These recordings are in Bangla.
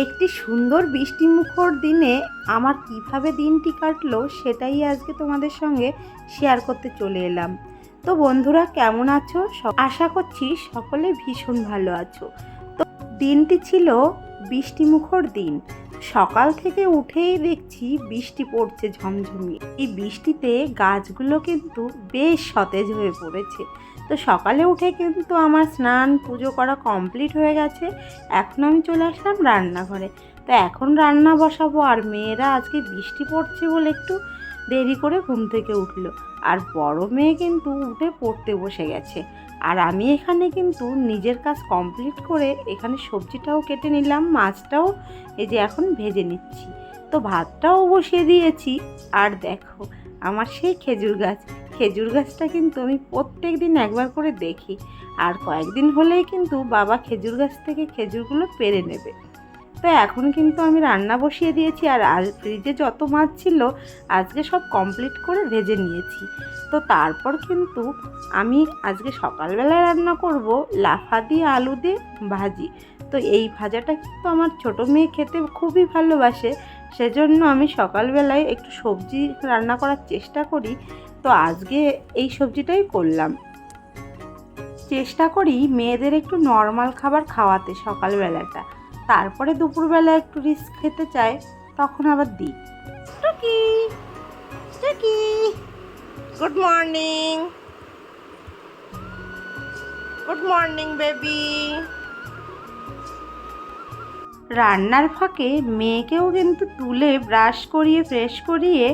একটি সুন্দর বৃষ্টিমুখর দিনে আমার কিভাবে দিনটি কাটলো সেটাই আজকে তোমাদের সঙ্গে শেয়ার করতে চলে এলাম। তো বন্ধুরা, কেমন আছো? আশা করছি সকলে ভীষণ ভালো আছো। তো দিনটি ছিল বৃষ্টিমুখর দিন। সকাল থেকে উঠেই দেখছি বৃষ্টি পড়ছে ঝমঝমিয়ে। এই বৃষ্টিতে গাছগুলো কিন্তু বেশ সতেজ হয়ে পড়েছে। তো সকালে উঠে কিন্তু আমার স্নান পুজো করা কমপ্লিট হয়ে গেছে। এখন আমি চলে আসলাম রান্নাঘরে। তো এখন রান্না বসাবো। আর মেয়েরা আজকে বৃষ্টি পড়ছে বলে একটু দেরি করে ঘুম থেকে উঠলো। আর বড় মেয়ে কিন্তু উঠে পড়তে বসে গেছে। আর আমি এখানে কিন্তু নিজের কাজ কমপ্লিট করে এখানে সবজিটাও কেটে নিলাম, মাছটাও এই যে এখন ভেজে নিচ্ছি। তো ভাতটাও বসিয়ে দিয়েছি। আর দেখো আমার সেই খেজুর গাছটা কিন্তু আমি প্রত্যেক দিন একবার করে দেখি। আর কয়েকদিন হলেই কিন্তু বাবা খেজুর গাছ থেকে খেজুরগুলো পেড়ে নেবে। তো এখন কিন্তু আমি রান্না বসিয়ে দিয়েছি। আর আজ ফ্রিজে যত মাছ ছিল আজকে সব কমপ্লিট করে ভেজে নিয়েছি। তো তারপর কিন্তু আমি আজকে সকালবেলায় রান্না করব লাফা দিয়ে আলু দিয়ে ভাজি। তো এই ভাজাটা কিন্তু আমার ছোটো মেয়ে খেতে খুবই ভালোবাসে, সেজন্য আমি সকালবেলায় একটু সবজি রান্না করার চেষ্টা করি। তো আজকে এই সবজিটাই করলাম। চেষ্টা করি মেয়েদের একটু নর্মাল খাবার খাওয়াতে সকালবেলাটা, তারপরে দুপুরবেলা একটু রিস্ক খেতে চায় তখন আবার দিই। টুকি টুকি, good morning, good morning baby. রান্নার ফাঁকে মেয়েকেও কিন্তু তুলে ব্রাশ করিয়ে ফ্রেশ করিয়ে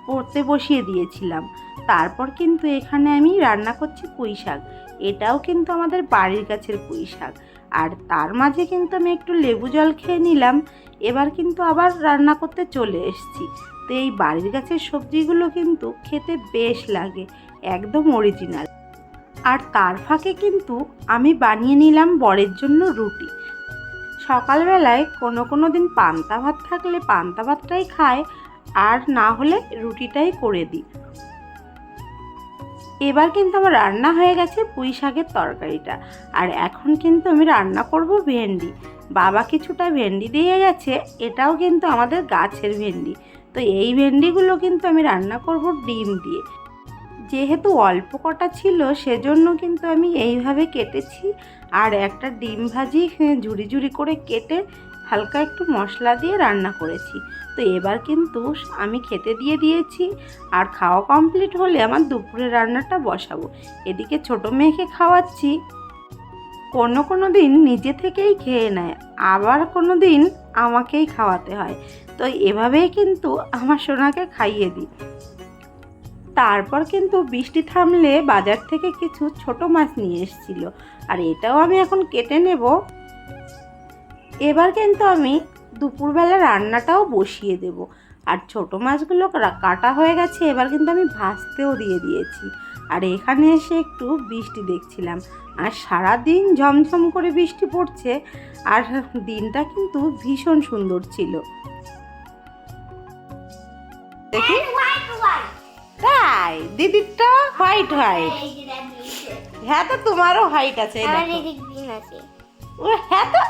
পড়তে বসিয়ে দিয়েছিলাম। তারপর কিন্তু এখানে আমি রান্না করছি পুঁই শাক। এটাও কিন্তু আমাদের বাড়ির গাছের পুঁই শাক। আর তার মাঝে কিন্তু আমি একটু লেবু জল খেয়ে নিলাম। এবার কিন্তু আবার রান্না করতে চলে এসেছি। তো এই বাড়ির গাছের সবজিগুলো কিন্তু খেতে বেশ লাগে, একদম অরিজিনাল। আর তার ফাঁকে কিন্তু আমি বানিয়ে নিলাম বরের জন্য রুটি। সকালবেলায় কোনো দিন পান্তা ভাত থাকলে পান্তা ভাতটাই খায়, আর না হলে রুটিটাই করে দিই। এবার কিন্তু আমার রান্না হয়ে গেছে পুঁই শাকের তরকারিটা। আর এখন কিন্তু আমি রান্না করব ভেন্ডি। বাবা কিছুটা ভেন্ডি দিয়ে গেছে, এটাও কিন্তু আমাদের গাছের ভেন্ডি। তো এই ভেন্ডিগুলো কিন্তু আমি রান্না করব ডিম দিয়ে। যেহেতু অল্প কটা ছিল সেজন্য কিন্তু আমি এইভাবে কেটেছি। আর একটা ডিম ভাজি ঝুরি ঝুরি করে কেটে হালকা একটু মশলা দিয়ে রান্না করেছি। তো এবার কিন্তু আমি খেতে দিয়ে দিয়েছি। আর খাওয়া কমপ্লিট হলে আমার দুপুরের রান্নাটা বসাবো। এদিকে ছোটো মেয়েকে খাওয়াচ্ছি। কোনো দিন নিজে থেকেই খেয়ে নেয়, আবার কোনো দিন আমাকেই খাওয়াতে হয়। তো এভাবেই কিন্তু আমার সোনাকে খাইয়ে দিই। তারপর কিন্তু বৃষ্টি থামলে বাজার থেকে কিছু ছোট মাছ নিয়ে এসেছিল। আর এটাও আমি এখন কেটে নেব। এবার কিন্তু আমি দুপুরবেলা রান্নাটাও বসিয়ে দেব। আর ছোট মাছগুলো কাটা হয়ে গেছে, এবার কিন্তু আমি ভাজতেও দিয়ে দিয়েছি। আর এখানে এসে একটু বৃষ্টি দেখছিলাম। আর সারা দিন ঝমঝম করে বৃষ্টি পড়ছে। আর দিনটা কিন্তু ভীষণ সুন্দর ছিল। দেখি, তাই দিদিরটা হোয়াইট হোয়াইট। হ্যাঁ, তো তোমারও হোয়াইট আছে। ও হ্যাঁ, তো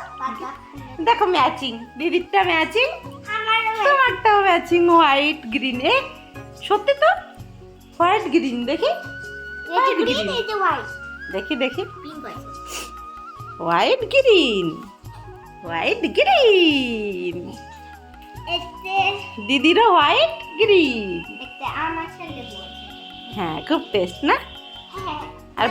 দেখো ম্যাচিং, দিদিরটা ম্যাচিং, তোমারটাও ম্যাচিং হোয়াইট গ্রিন। এ সত্যি তো হোয়াইট গ্রিন। দেখি দেখি দেখি, হোয়াইট গ্রিন, হোয়াইট গ্রিন, দিদিরও হোয়াইট গ্রিন। হ্যাঁ, খুব টেস্ট না? আর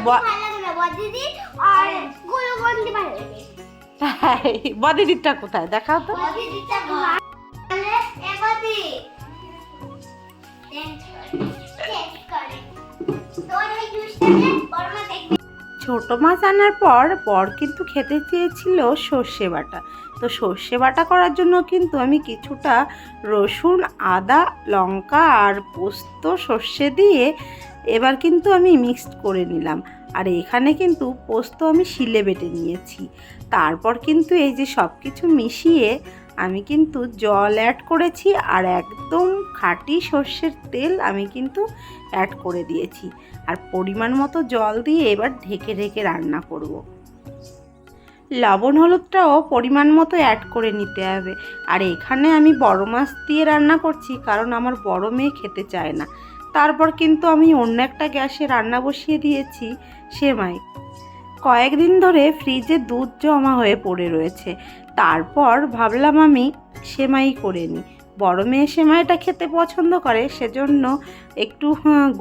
বদিদিরটা কোথায় দেখাও তো। ছোট মাছ আনার পর বর কিন্তু খেতে চেয়েছিল সর্ষে বাটা। তো সর্ষে বাটা করার জন্য কিন্তু আমি কিছুটা রসুন, আদা, লঙ্কা আর পোস্ত সর্ষে দিয়ে এবার কিন্তু আমি মিক্সড করে নিলাম। আর এখানে কিন্তু পোস্ত আমি শিলে বেটে নিয়েছি। তারপর কিন্তু এই যে সব কিছু মিশিয়ে আমি কিন্তু জল অ্যাড করেছি। আর একদম খাঁটি সর্ষের তেল আমি কিন্তু অ্যাড করে দিয়েছি। আর পরিমাণ মতো জল দিয়ে এবার ঢেকে ঢেকে রান্না করব। লবণ হলুদটাও পরিমাণ মতো অ্যাড করে নিতে হবে। আর এখানে আমি বড় মাছ দিয়ে রান্না করছি, কারণ আমার বড় মেয়ে খেতে চায় না। তারপর কিন্তু আমি অন্য একটা গ্যাসে রান্না বসিয়ে দিয়েছি সেমাই। কয়েকদিন ধরে ফ্রিজে দুধ জমা হয়ে পড়ে রয়েছে, তারপর ভাবলাম আমি সেমাই করে নিই। বড় মেয়ে সেমাইটা খেতে পছন্দ করে, সেজন্য একটু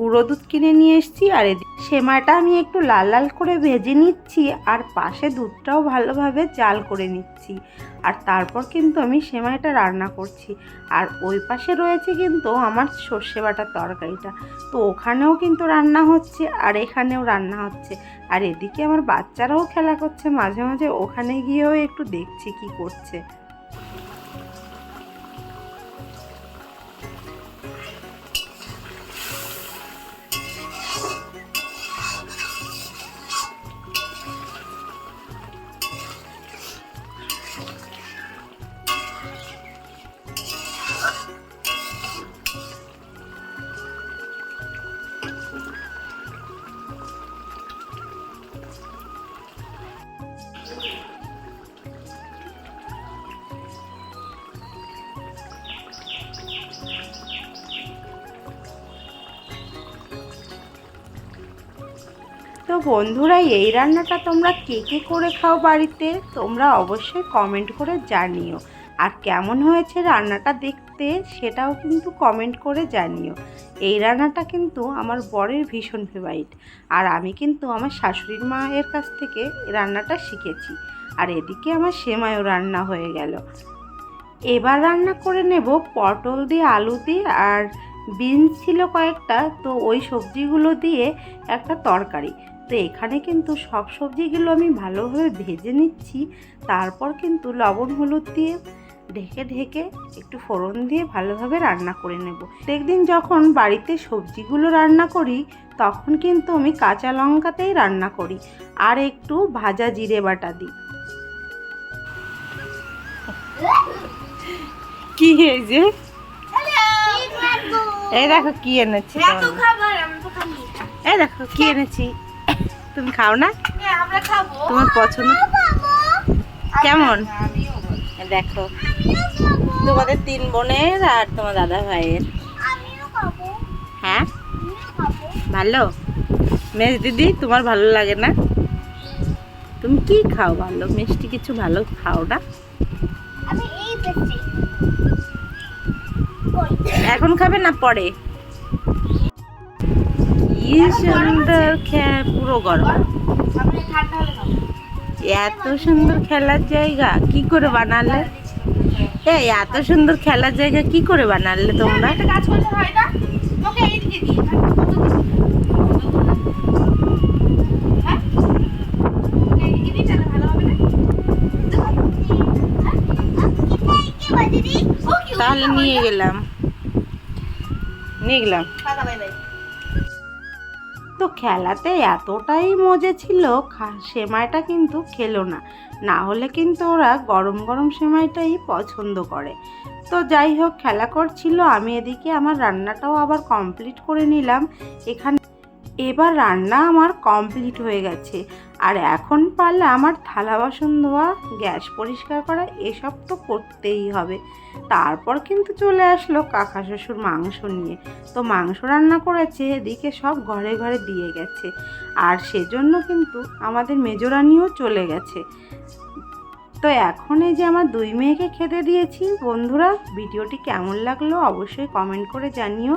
গুঁড়ো দুধ কিনে নিয়ে এসেছি। আর সেমাইটা আমি একটু লাল লাল করে ভেজে নিচ্ছি, আর পাশে দুধটাও ভালোভাবে জাল করে নিচ্ছি। আর তারপর কিন্তু আমি সেমাইটা রান্না করছি। আর ওই পাশে রয়েছে কিন্তু আমার সর্ষে বাটার তরকারিটা, তো ওখানেও কিন্তু রান্না হচ্ছে আর এখানেও রান্না হচ্ছে। আর এদিকে আমার বাচ্চারাও খেলা করছে, মাঝে মাঝে ওখানে গিয়েও একটু দেখছি কি করছে। তো বন্ধুরা, এই রান্নাটা তোমরা কে কে করে খাও বাড়িতে, তোমরা অবশ্যই কমেন্ট করে জানিও। আর কেমন হয়েছে রান্নাটা দেখতে সেটাও কিন্তু কমেন্ট করে জানিও। এই রান্নাটা কিন্তু আমার বরের ভীষণ ফেভারিট, আর আমি কিন্তু আমার শাশুড়ির মায়ের কাছ থেকে রান্নাটা শিখেছি। আর এদিকে আমার সেমাইও রান্না হয়ে গেল। এবার রান্না করে নেব পটল দিয়ে, আলু দিয়ে, আর বিনস ছিল কয়েকটা, তো ওই সবজিগুলো দিয়ে একটা তরকারি। তো এখানে কিন্তু সব সবজিগুলো আমি ভালোভাবে ভেজে নিচ্ছি, তারপর কিন্তু লবণ হলুদ দিয়ে ঢেকে ঢেকে একটু ফোড়ন দিয়ে ভালোভাবে রান্না করে নেব। প্রত্যেকদিন যখন বাড়িতে সবজিগুলো রান্না করি তখন কিন্তু আমি কাঁচা লঙ্কাতেই রান্না করি, আর একটু ভাজা জিরে বাটা দিই। কি হয়েছে? এই দেখো কি এনেছি, এই দেখো কি এনেছি। তুমি খাও না? তোমার পছন্দ কেমন? দেখো তোমাদের 3 বোনের আর তোমার দাদা ভাইয়ের। হ্যাঁ ভালো। মেজ দিদি তোমার ভালো লাগে না? তুমি কি খাও ভালো? মিষ্টি কিছু ভালো খাও না? এখন খাবে না পরে? কি সুন্দর পুরো গরম, এত সুন্দর খেলার জায়গা কি করে বানালে? এই এত সুন্দর খেলার জায়গা কি করে বানালে তোমরা? তাহলে নিয়ে গেলাম। তো খেলাতে এতটাই মজা ছিল, সেমাইটা কিন্তু খেলো না, না হলে কিন্তু ওরা গরম গরম সেমাইটাই পছন্দ করে। তো যাই হোক, খেলা করছিল, আমি এদিকে আমার রান্নাটাও আবার কমপ্লিট করে নিলাম। এবার রান্না আমার কমপ্লিট হয়ে গেছে, আর এখন পারলে আমার থালা বাসন ধোয়া, গ্যাস পরিষ্কার করা, এসব তো করতেই হবে। তারপর কিন্তু চলে আসলো কাকা শ্বশুর মাংস নিয়ে। তো মাংস রান্না করেছে, এদিকে সব ঘরে ঘরে দিয়ে গেছে, আর সেজন্য কিন্তু আমাদের মেজরানিও চলে গেছে। তো এখন এই যে আমার 2 মেয়েকে খেতে দিয়েছি। বন্ধুরা, ভিডিওটি কেমন লাগলো অবশ্যই কমেন্ট করে জানিও।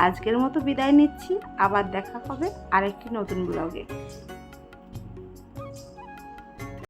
আজকের মতো বিদায় নিচ্ছি, আবার দেখা হবে আরেকটি নতুন ব্লগে।